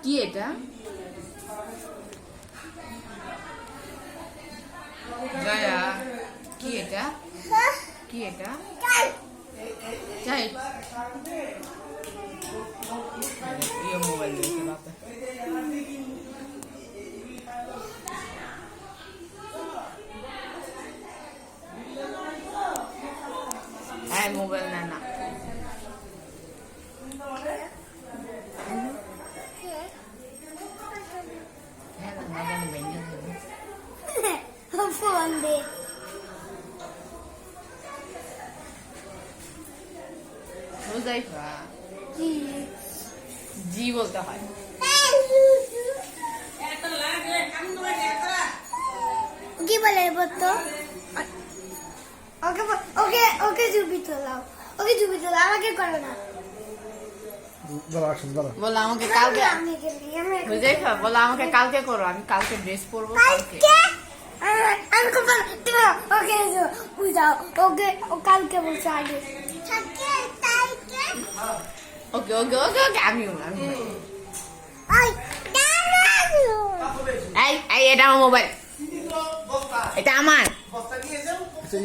কি এটা? জয়া, কি এটা? কি এটা? চাই ये मोबाइल देखे बाप है मोबाइल ना ना है ना ना बन बन फोन दे हुज़ैफा जी जी बोलता है কি বলে বলতো ওকে ওকে ওকে জুবি তোলাও ওকে জুবি তোলাও আমাকে করো না बोला আমাকে কালকে আমি গেলি আমি हुज़ैफा बोला আমাকে কালকে করো আমি কালকে ড্রেস পরবো কালকে আমি করব তুমি ওকে বুঝাও ওকে ও কালকে বলছে আগে থাকে তাইকে ওকে ওকে ওকে ওকে আমি আই দাঁড়াও এই এই এটা আমার মোবাইল এটা আমার আচ্ছা